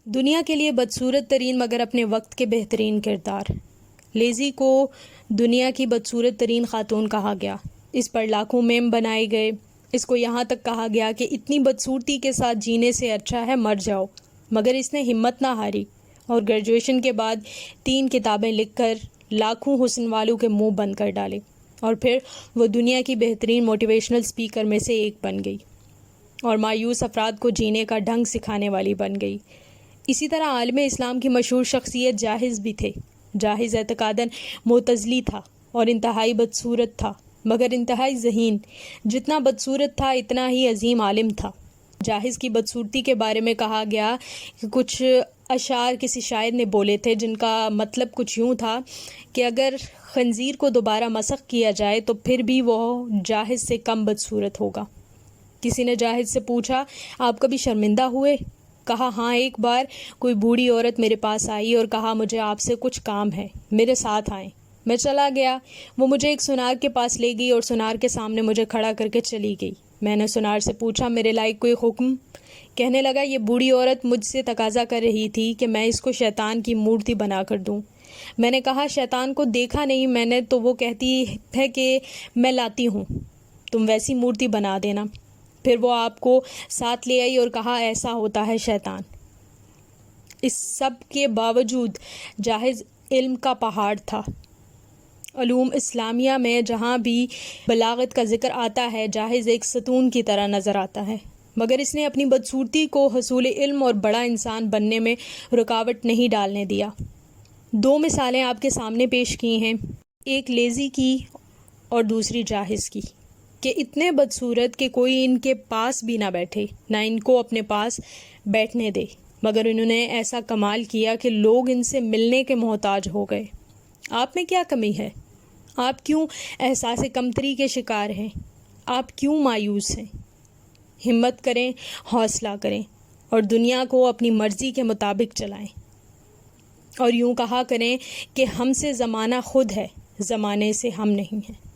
دنیا کے لیے بدصورت ترین مگر اپنے وقت کے بہترین کردار۔ لیزی کو دنیا کی بدصورت ترین خاتون کہا گیا۔ اس پر لاکھوں میم بنائے گئے۔ اس کو یہاں تک کہا گیا کہ اتنی بدصورتی کے ساتھ جینے سے اچھا ہے مر جاؤ، مگر اس نے ہمت نہ ہاری اور گریجویشن کے بعد 3 کتابیں لکھ کر لاکھوں حسن والوں کے منہ بند کر ڈالے، اور پھر وہ دنیا کی بہترین موٹیویشنل اسپیکر میں سے ایک بن گئی اور مایوس افراد کو جینے کا ڈھنگ سکھانے والی بن گئی۔ اسی طرح عالم اسلام کی مشہور شخصیت جاحظ بھی تھے۔ جاحظ اعتقاداً معتزلی تھا اور انتہائی بدصورت تھا، مگر انتہائی ذہین۔ جتنا بدصورت تھا اتنا ہی عظیم عالم تھا۔ جاحظ کی بدصورتی کے بارے میں کہا گیا کہ کچھ اشعار کسی شاعر نے بولے تھے جن کا مطلب کچھ یوں تھا کہ اگر خنزیر کو دوبارہ مسخ کیا جائے تو پھر بھی وہ جاحظ سے کم بدصورت ہوگا۔ کسی نے جاحظ سے پوچھا، آپ کبھی شرمندہ ہوئے؟ کہا، ہاں، ایک بار کوئی بوڑھی عورت میرے پاس آئی اور کہا، مجھے آپ سے کچھ کام ہے، میرے ساتھ آئیں۔ میں چلا گیا۔ وہ مجھے ایک سونار کے پاس لے گئی اور سونار کے سامنے مجھے کھڑا کر کے چلی گئی۔ میں نے سونار سے پوچھا، میرے لائق کوئی حکم؟ کہنے لگا، یہ بوڑھی عورت مجھ سے تقاضا کر رہی تھی کہ میں اس کو شیطان کی مورتی بنا کر دوں۔ میں نے کہا، شیطان کو دیکھا نہیں میں نے، تو وہ کہتی ہے کہ میں لاتی ہوں، تم ویسی مورتی بنا دینا۔ پھر وہ آپ کو ساتھ لے آئی اور کہا، ایسا ہوتا ہے شیطان۔ اس سب کے باوجود جاحظ علم کا پہاڑ تھا۔ علوم اسلامیہ میں جہاں بھی بلاغت کا ذکر آتا ہے، جاحظ ایک ستون کی طرح نظر آتا ہے، مگر اس نے اپنی بدصورتی کو حصول علم اور بڑا انسان بننے میں رکاوٹ نہیں ڈالنے دیا۔ 2 مثالیں آپ کے سامنے پیش کی ہیں، ایک لیزی کی اور دوسری جاحظ کی، کہ اتنے بدصورت کہ کوئی ان کے پاس بھی نہ بیٹھے، نہ ان کو اپنے پاس بیٹھنے دے، مگر انہوں نے ایسا کمال کیا کہ لوگ ان سے ملنے کے محتاج ہو گئے۔ آپ میں کیا کمی ہے؟ آپ کیوں احساس کمتری کے شکار ہیں؟ آپ کیوں مایوس ہیں؟ ہمت کریں، حوصلہ کریں اور دنیا کو اپنی مرضی کے مطابق چلائیں، اور یوں کہا کریں کہ ہم سے زمانہ خود ہے، زمانے سے ہم نہیں ہیں۔